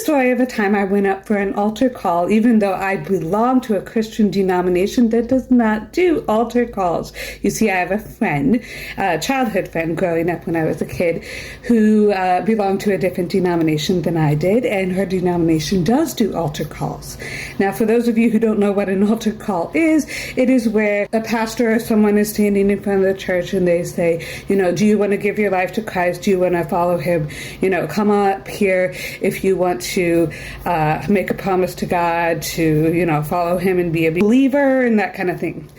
story of a time I went up for an altar call, even though I belong to a Christian denomination that does not do altar calls. You see, I have a friend, a childhood friend growing up when I was a kid, who belonged to a different denomination than I did, and her denomination does do altar calls. Now, for those of you who don't know what an altar call is, it is where a pastor or someone is standing in front of the church and they say, do you want to give your life to Christ? Do you want to follow him? Come up here if you want to make a promise to God to, follow him and be a believer and that kind of thing.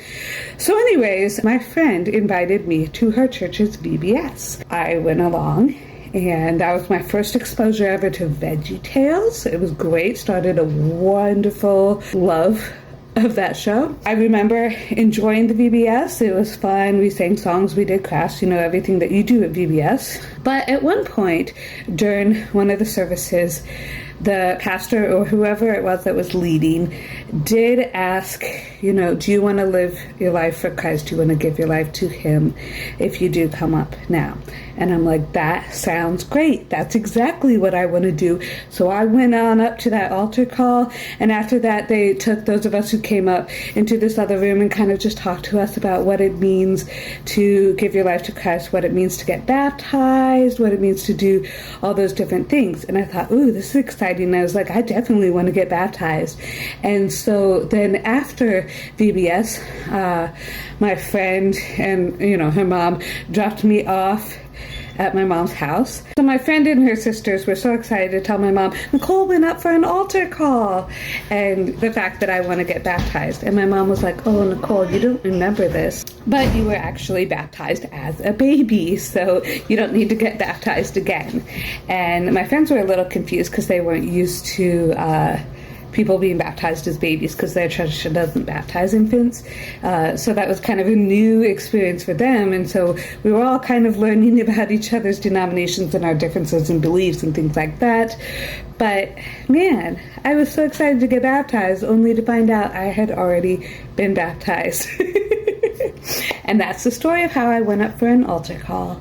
So anyways, my friend invited me to her church's VBS. I went along, and that was my first exposure ever to VeggieTales. It was great. Started a wonderful love of that show. I remember enjoying the VBS. It was fun. We sang songs, we did crafts, everything that you do at VBS. But at one point during one of the services, the pastor or whoever it was that was leading did ask, do you want to live your life for Christ? Do you want to give your life to him? If you do, come up now. And I'm like, that sounds great. That's exactly what I want to do. So I went on up to that altar call. And after that, they took those of us who came up into this other room and kind of just talked to us about what it means to give your life to Christ, what it means to get baptized, what it means to do all those different things. And I thought, ooh, this is exciting. And I was like, I definitely want to get baptized. And so then after VBS, my friend and, her mom dropped me off at my mom's house. So my friend and her sisters were so excited to tell my mom, Nicole went up for an altar call, and the fact that I want to get baptized. And my mom was like, oh, Nicole, you don't remember this, but you were actually baptized as a baby, so you don't need to get baptized again. And my friends were a little confused because they weren't used to people being baptized as babies, because their church doesn't baptize infants. So that was kind of a new experience for them. And so we were all kind of learning about each other's denominations and our differences in beliefs and things like that. But man, I was so excited to get baptized, only to find out I had already been baptized. And that's the story of how I went up for an altar call.